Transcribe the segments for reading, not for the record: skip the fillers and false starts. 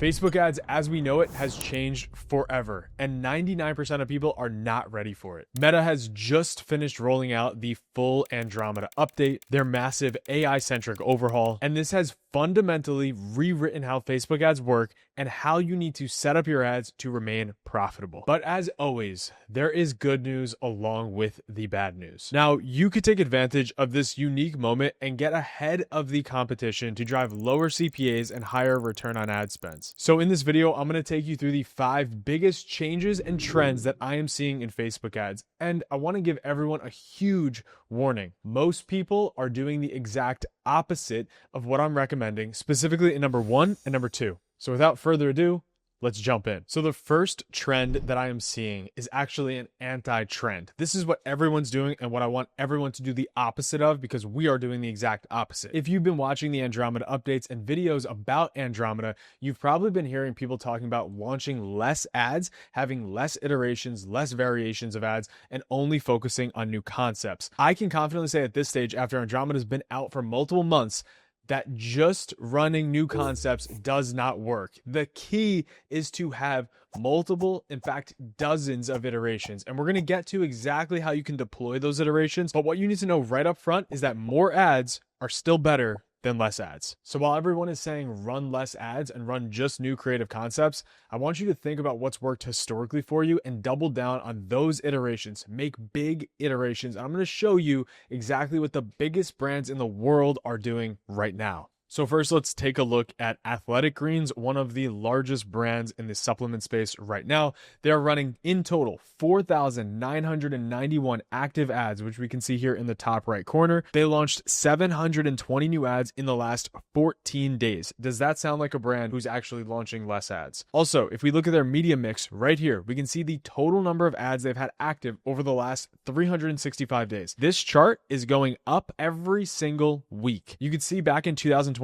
Facebook ads as we know it has changed forever, and 99% of people are not ready for it. Meta has just finished rolling out the full Andromeda update, their massive AI-centric overhaul, and this has fundamentally rewritten how Facebook ads work and how you need to set up your ads to remain profitable. But as always, there is good news along with the bad news. Now, you could take advantage of this unique moment and get ahead of the competition to drive lower CPAs and higher return on ad spends. So in this video, I'm going to take you through the 5 biggest changes and trends that I am seeing in Facebook ads. And I want to give everyone a huge warning. Most people are doing the exact opposite of what I'm recommending, specifically in number 1 and number 2. So without further ado, let's jump in. So the first trend that I am seeing is actually an anti-trend. This is what everyone's doing and what I want everyone to do the opposite of, because we are doing the exact opposite. If you've been watching the Andromeda updates and videos about Andromeda, you've probably been hearing people talking about launching less ads, having less iterations, less variations of ads, and only focusing on new concepts. I can confidently say at this stage, after Andromeda's been out for multiple months, that just running new concepts does not work. The key is to have multiple, in fact, dozens of iterations. And we're going to get to exactly how you can deploy those iterations. But what you need to know right up front is that more ads are still better than less ads. So while everyone is saying run less ads and run just new creative concepts, I want you to think about what's worked historically for you and double down on those iterations. Make big iterations. I'm going to show you exactly what the biggest brands in the world are doing right now. So first, let's take a look at Athletic Greens, one of the largest brands in the supplement space right now. They're running in total 4,991 active ads, which we can see here in the top right corner. They launched 720 new ads in the last 14 days. Does that sound like a brand who's actually launching less ads? Also, if we look at their media mix right here, we can see the total number of ads they've had active over the last 365 days. This chart is going up every single week. You can see back in 2024,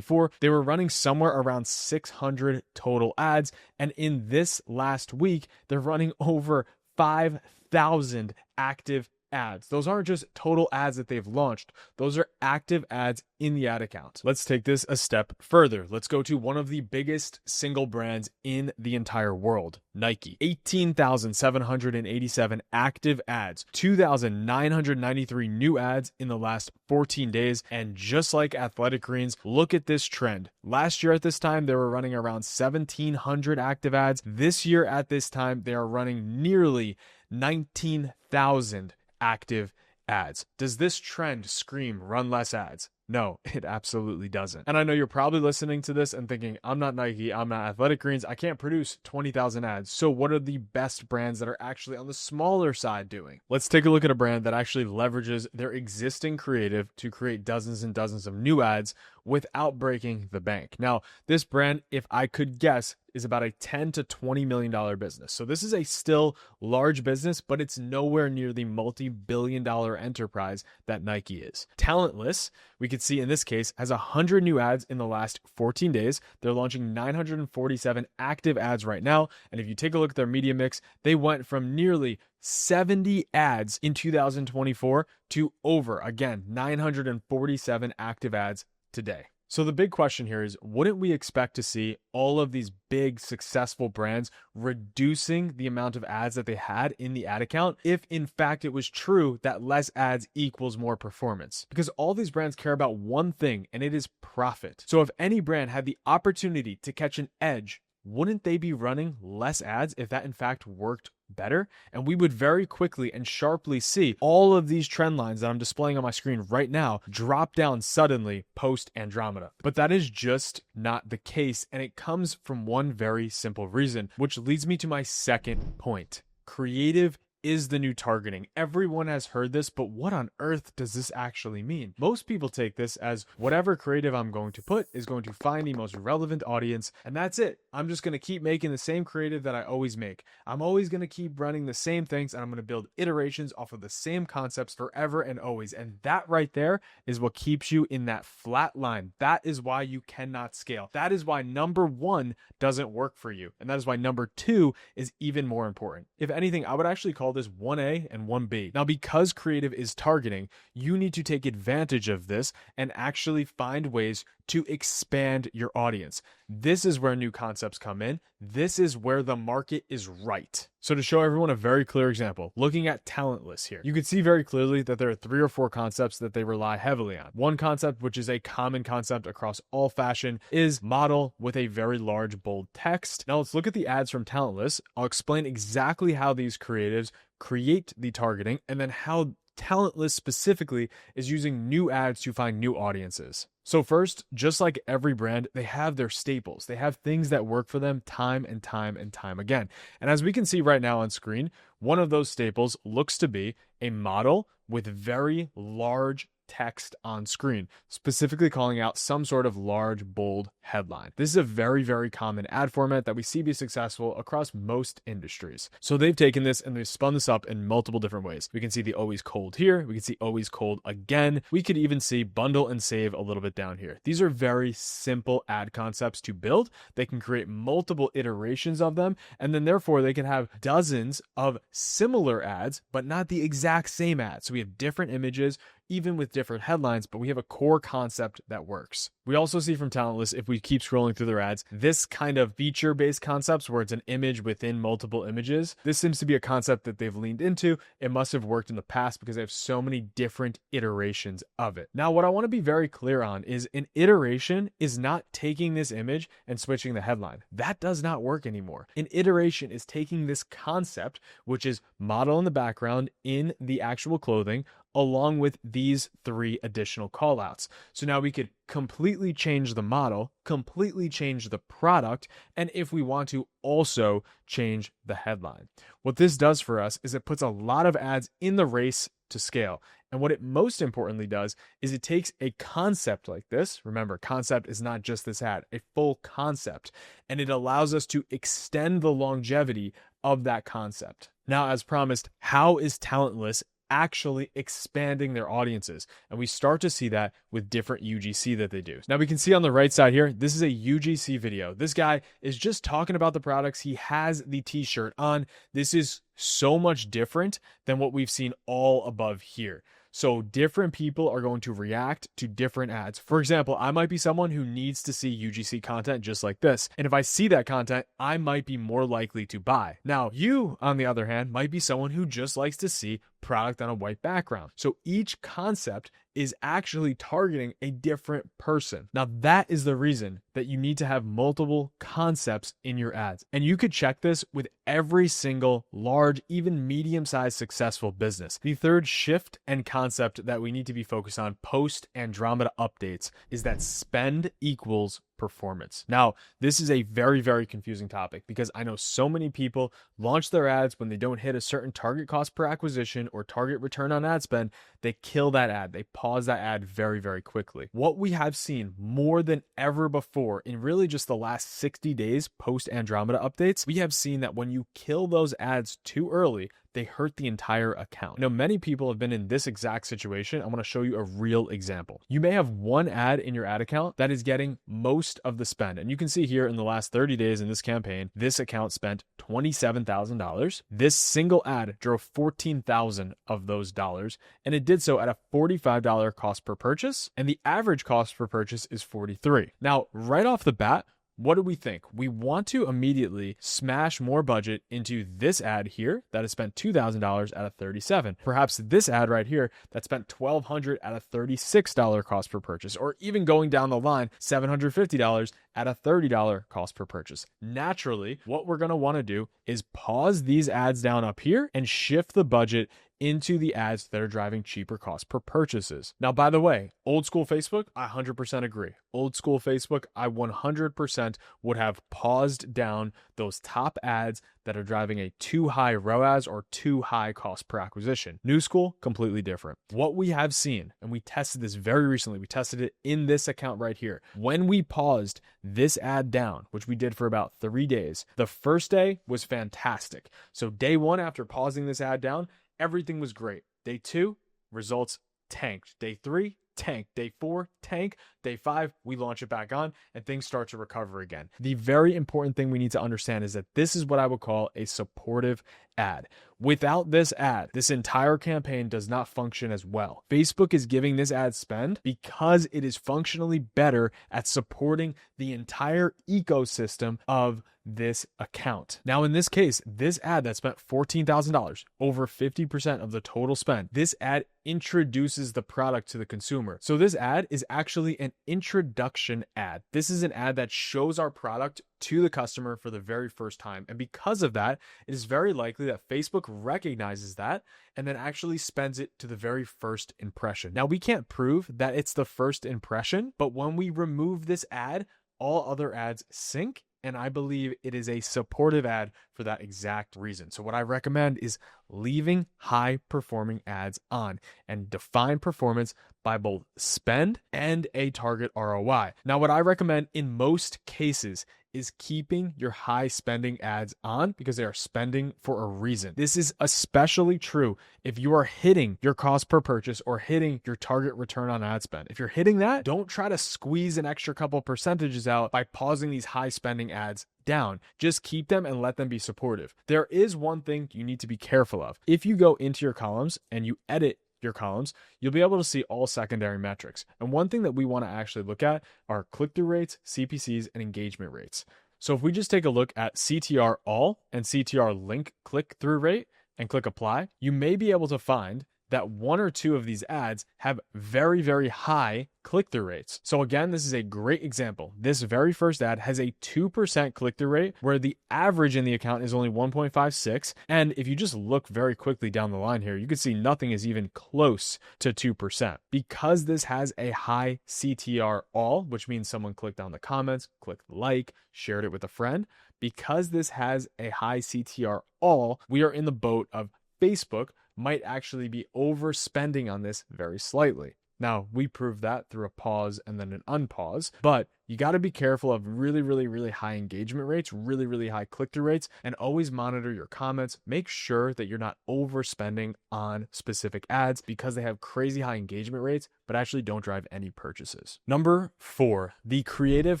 they were running somewhere around 600 total ads. And in this last week, they're running over 5,000 active ads. Those aren't just total ads that they've launched. Those are active ads in the ad account. Let's take this a step further. Let's go to one of the biggest single brands in the entire world, Nike. 18,787 active ads, 2,993 new ads in the last 14 days. And just like Athletic Greens, look at this trend. Last year at this time, they were running around 1,700 active ads. This year at this time, they are running nearly 19,000 active ads. Does this trend scream run less ads? No, it absolutely doesn't. And I know you're probably listening to this and thinking, I'm not Nike, I'm not Athletic Greens, I can't produce 20,000 ads. So what are the best brands that are actually on the smaller side doing? Let's take a look at a brand that actually leverages their existing creative to create dozens and dozens of new ads without breaking the bank. Now, this brand, if I could guess, is about a $10 to $20 million business. So this is a still large business, but it's nowhere near the multi-billion-dollar enterprise that Nike is. Talentless, we could see in this case, has 100 new ads in the last 14 days. They're launching 947 active ads right now. And if you take a look at their media mix, they went from nearly 70 ads in 2024 to over, again, 947 active ads today. So the big question here is, wouldn't we expect to see all of these big successful brands reducing the amount of ads that they had in the ad account if in fact it was true that less ads equals more performance? Because all these brands care about one thing, and it is profit. So if any brand had the opportunity to catch an edge, wouldn't they be running less ads if that in fact worked better? And we would very quickly and sharply see all of these trend lines that I'm displaying on my screen right now drop down suddenly post Andromeda. But that is just not the case, and it comes from one very simple reason, which leads me to my second point. Creative is the new targeting. Everyone has heard this, but what on earth does this actually mean? Most people take this as whatever creative I'm going to put is going to find the most relevant audience, and that's it. I'm just going to keep making the same creative that I always make. I'm always going to keep running the same things, and I'm going to build iterations off of the same concepts forever and always. And that right there is what keeps you in that flat line. That is why you cannot scale. That is why number 1 doesn't work for you. And that is why number 2 is even more important. If anything, I would actually call this 1A and 1B. Now, because creative is targeting, you need to take advantage of this and actually find ways to expand your audience. This is where new concepts come in. This is where the market is right. So to show everyone a very clear example, looking at Talentless here, you can see very clearly that there are 3 or 4 concepts that they rely heavily on. One concept, which is a common concept across all fashion, is model with a very large, bold text. Now let's look at the ads from Talentless. I'll explain exactly how these creatives create the targeting and then how Talentless specifically is using new ads to find new audiences. So first, just like every brand, they have their staples. They have things that work for them time and time and time again. And as we can see right now on screen, one of those staples looks to be a model with very large text on screen, specifically calling out some sort of large, bold headline. This is a very, very common ad format that we see be successful across most industries. So they've taken this and they've spun this up in multiple different ways. We can see the always cold here. We can see always cold again. We could even see bundle and save a little bit down here. These are very simple ad concepts to build. They can create multiple iterations of them, and then therefore they can have dozens of similar ads, but not the exact same ad. So we have different images, even with different headlines, but we have a core concept that works. We also see from Talentless, if we keep scrolling through their ads, this kind of feature-based concepts where it's an image within multiple images. This seems to be a concept that they've leaned into. It must have worked in the past because they have so many different iterations of it. Now, what I want to be very clear on is an iteration is not taking this image and switching the headline. That does not work anymore. An iteration is taking this concept, which is model in the background in the actual clothing, along with these 3 additional callouts. So now we could completely change the model, completely change the product, and if we want to, also change the headline. What this does for us is it puts a lot of ads in the race to scale. And what it most importantly does is it takes a concept like this. Remember, concept is not just this ad, a full concept, and it allows us to extend the longevity of that concept. Now, as promised, how is Talentless actually expanding their audiences? And we start to see that with different UGC that they do. Now we can see on the right side here, this is a UGC video. This guy is just talking about the products. He has the t-shirt on. This is so much different than what we've seen all above here. So different people are going to react to different ads. For example, I might be someone who needs to see UGC content just like this. And if I see that content, I might be more likely to buy. Now, you, on the other hand, might be someone who just likes to see product on a white background. So each concept is actually targeting a different person. Now that is the reason that you need to have multiple concepts in your ads. And you could check this with every single large, even medium-sized successful business. The third shift and concept that we need to be focused on post Andromeda updates is that spend equals performance. Now, this is a very, very confusing topic because I know so many people launch their ads when they don't hit a certain target cost per acquisition or target return on ad spend. They kill that ad. They pause that ad very, very quickly. What we have seen more than ever before in really just the last 60 days post Andromeda updates, we have seen that when you kill those ads too early, they hurt the entire account. Now, many people have been in this exact situation. I want to show you a real example. You may have one ad in your ad account that is getting most of the spend. And you can see here in the last 30 days in this campaign, this account spent $27,000. This single ad drove 14,000 of those dollars, and it did so at a $45 cost per purchase, and the average cost per purchase is $43. Now, right off the bat, what do we think? We want to immediately smash more budget into this ad here that has spent $2,000 at a $37. Perhaps this ad right here that spent $1,200 at a $36 cost per purchase, or even going down the line, $750 at a $30 cost per purchase. Naturally, what we're going to want to do is pause these ads down up here and shift the budget into the ads that are driving cheaper cost per purchases. Now, by the way, old school Facebook, I 100% agree. Old school Facebook, I 100% would have paused down those top ads that are driving a too high ROAS or too high cost per acquisition. New school, completely different. What we have seen, and we tested this very recently, we tested it in this account right here. When we paused this ad down, which we did for about 3 days, the first day was fantastic. So day 1 after pausing this ad down, everything was great. Day 2, results tanked. Day 3, tank. Day 4, tank. Day 5, we launch it back on and things start to recover again. The very important thing we need to understand is that this is what I would call a supportive ad. Without this ad, this entire campaign does not function as well. Facebook is giving this ad spend because it is functionally better at supporting the entire ecosystem of this account. Now, in this case, this ad that spent $14,000, over 50% of the total spend, this ad introduces the product to the consumer. So this ad is actually an introduction ad. This is an ad that shows our product to the customer for the very first time. And because of that, it is very likely that Facebook recognizes that and then actually spends it to the very first impression. Now, we can't prove that it's the first impression, but when we remove this ad, all other ads sync. And I believe it is a supportive ad for that exact reason. So what I recommend is leaving high performing ads on and define performance by both spend and a target ROI. Now, what I recommend in most cases is keeping your high spending ads on because they are spending for a reason. This is especially true if you are hitting your cost per purchase or hitting your target return on ad spend. If you're hitting that, don't try to squeeze an extra couple percentages out by pausing these high spending ads down. Just keep them and let them be supportive. There is one thing you need to be careful of. If you go into your columns and you edit your columns, you'll be able to see all secondary metrics. And one thing that we want to actually look at are click-through rates, CPCs, and engagement rates. So if we just take a look at CTR all and CTR link click-through rate and click apply, you may be able to find that one or two of these ads have very, very high click-through rates. So again, this is a great example. This very first ad has a 2% click-through rate where the average in the account is only 1.56. And if you just look very quickly down the line here, you can see nothing is even close to 2%. Because this has a high CTR all, which means someone clicked on the comments, clicked like, shared it with a friend. Because this has a high CTR all, we are in the boat of Facebook might actually be overspending on this very slightly. Now, we proved that through a pause and then an unpause, but you got to be careful of really, really, really high engagement rates, really, really high click-through rates, and always monitor your comments. Make sure that you're not overspending on specific ads because they have crazy high engagement rates, but actually don't drive any purchases. Number 4, the creative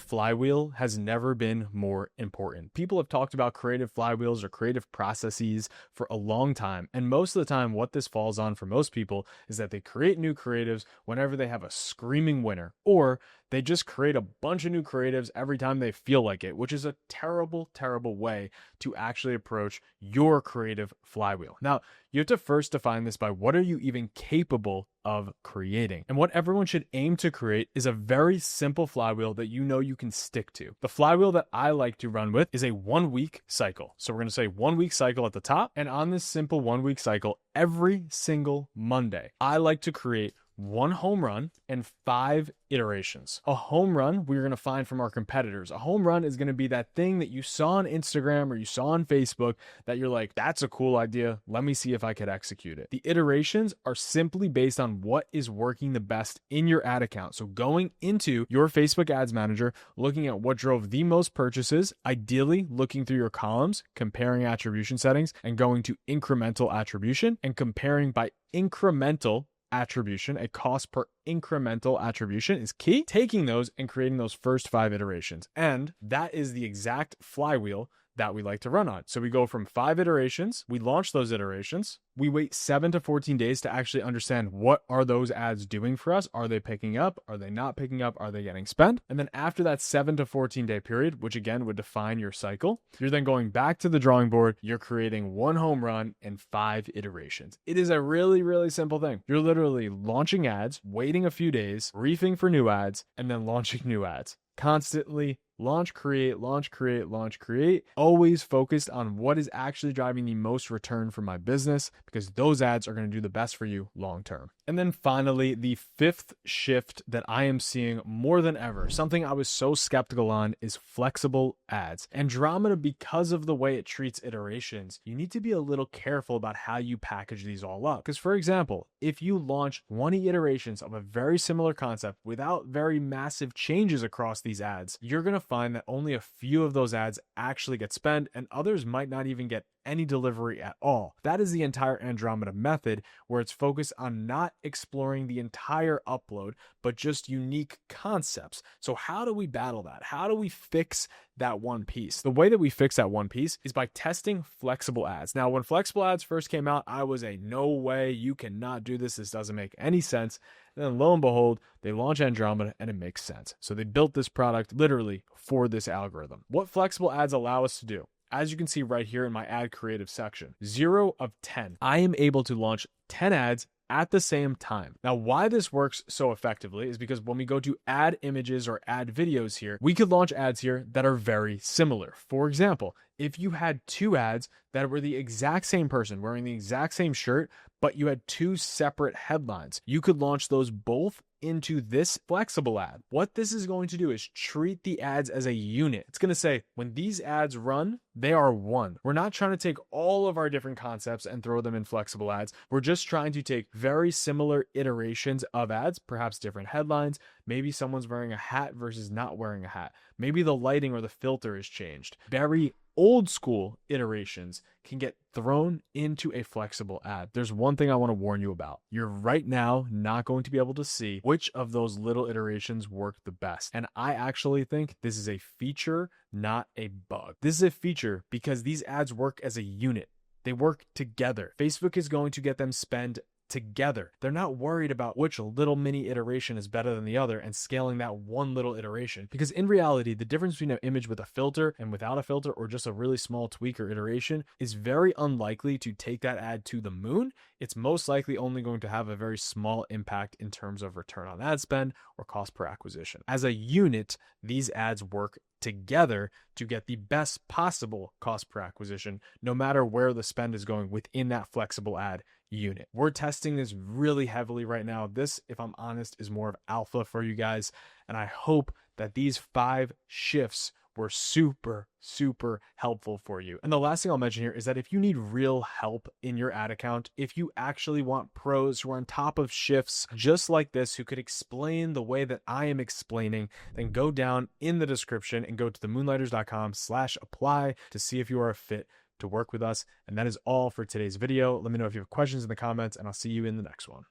flywheel has never been more important. People have talked about creative flywheels or creative processes for a long time, and most of the time what this falls on for most people is that they create new creatives whenever they have a screaming winner, or they just create a bunch of new creatives every time they feel like it, which is a terrible, terrible way to actually approach your creative flywheel. Now, you have to first define this by what are you even capable of creating? And what everyone should aim to create is a very simple flywheel that you know you can stick to. The flywheel that I like to run with is a 1-week cycle. So we're going to say 1-week cycle at the top. And on this simple 1-week cycle, every single Monday, I like to create 1 home run and 5 iterations. A home run we're going to find from our competitors. A home run is going to be that thing that you saw on Instagram or you saw on Facebook that you're like, that's a cool idea. Let me see if I could execute it. The iterations are simply based on what is working the best in your ad account. So going into your Facebook Ads Manager, looking at what drove the most purchases, ideally looking through your columns, comparing attribution settings, and going to incremental attribution and comparing by incremental attribution. A cost per incremental attribution is key. Taking those and creating those first 5 iterations. And that is the exact flywheel that we like to run on. So we go from 5 iterations, we launch those iterations, we wait 7 to 14 days to actually understand what are those ads doing for us? Are they picking up? Are they not picking up? Are they getting spent? And then after that 7 to 14 day period, which again would define your cycle, you're then going back to the drawing board. You're creating 1 home run and 5 iterations. It is a really, really simple thing. You're literally launching ads, waiting a few days, briefing for new ads, and then launching new ads. Constantly launch, create, launch, create, launch, create. Always focused on what is actually driving the most return for my business because those ads are going to do the best for you long term. And then finally, the 5th shift that I am seeing more than ever, something I was so skeptical on, is flexible ads. Andromeda, because of the way it treats iterations, you need to be a little careful about how you package these all up. Because for example, if you launch 20 iterations of a very similar concept without very massive changes across these ads, you're going to find that only a few of those ads actually get spent and others might not even get any delivery at all. That is the entire Andromeda method, where it's focused on not exploring the entire upload, but just unique concepts. So how do we battle that? How do we fix that one piece? The way that we fix that one piece is by testing flexible ads. Now, when flexible ads first came out, I was no way, you cannot do this. This doesn't make any sense. And then lo and behold, they launch Andromeda and it makes sense. So they built this product literally for this algorithm. What flexible ads allow us to do, as you can see right here in my ad creative section, 0 of 10. I am able to launch 10 ads at the same time. Now, why this works so effectively is because when we go to add images or add videos here, we could launch ads here that are very similar. For example, if you had 2 ads that were the exact same person wearing the exact same shirt, but you had 2 separate headlines, you could launch those both into this flexible ad. What this is going to do is treat the ads as a unit. It's going to say, when these ads run, they are one. We're not trying to take all of our different concepts and throw them in flexible ads. We're just trying to take very similar iterations of ads, perhaps different headlines. Maybe someone's wearing a hat versus not wearing a hat. Maybe the lighting or the filter is changed. Very old school iterations can get thrown into a flexible ad. There's one thing I want to warn you about. You're right now not going to be able to see which of those little iterations work the best. And I actually think this is a feature, not a bug. This is a feature because these ads work as a unit. They work together. Facebook is going to get them spend together. They're not worried about which little mini iteration is better than the other and scaling that one little iteration. Because in reality, the difference between an image with a filter and without a filter, or just a really small tweak or iteration, is very unlikely to take that ad to the moon. It's most likely only going to have a very small impact in terms of return on ad spend or cost per acquisition. As a unit, these ads work together to get the best possible cost per acquisition, no matter where the spend is going within that flexible ad unit. We're testing this really heavily right now. This, if I'm honest, is more of alpha for you guys. And I hope that these 5 shifts were super helpful for you. And the last thing I'll mention here is that if you need real help in your ad account, if you actually want pros who are on top of shifts just like this, who could explain the way that I am explaining, then go down in the description and go to themoonlighters.com/apply to see if you are a fit to work with us. And that is all for today's video. Let me know if you have questions in the comments, and I'll see you in the next one.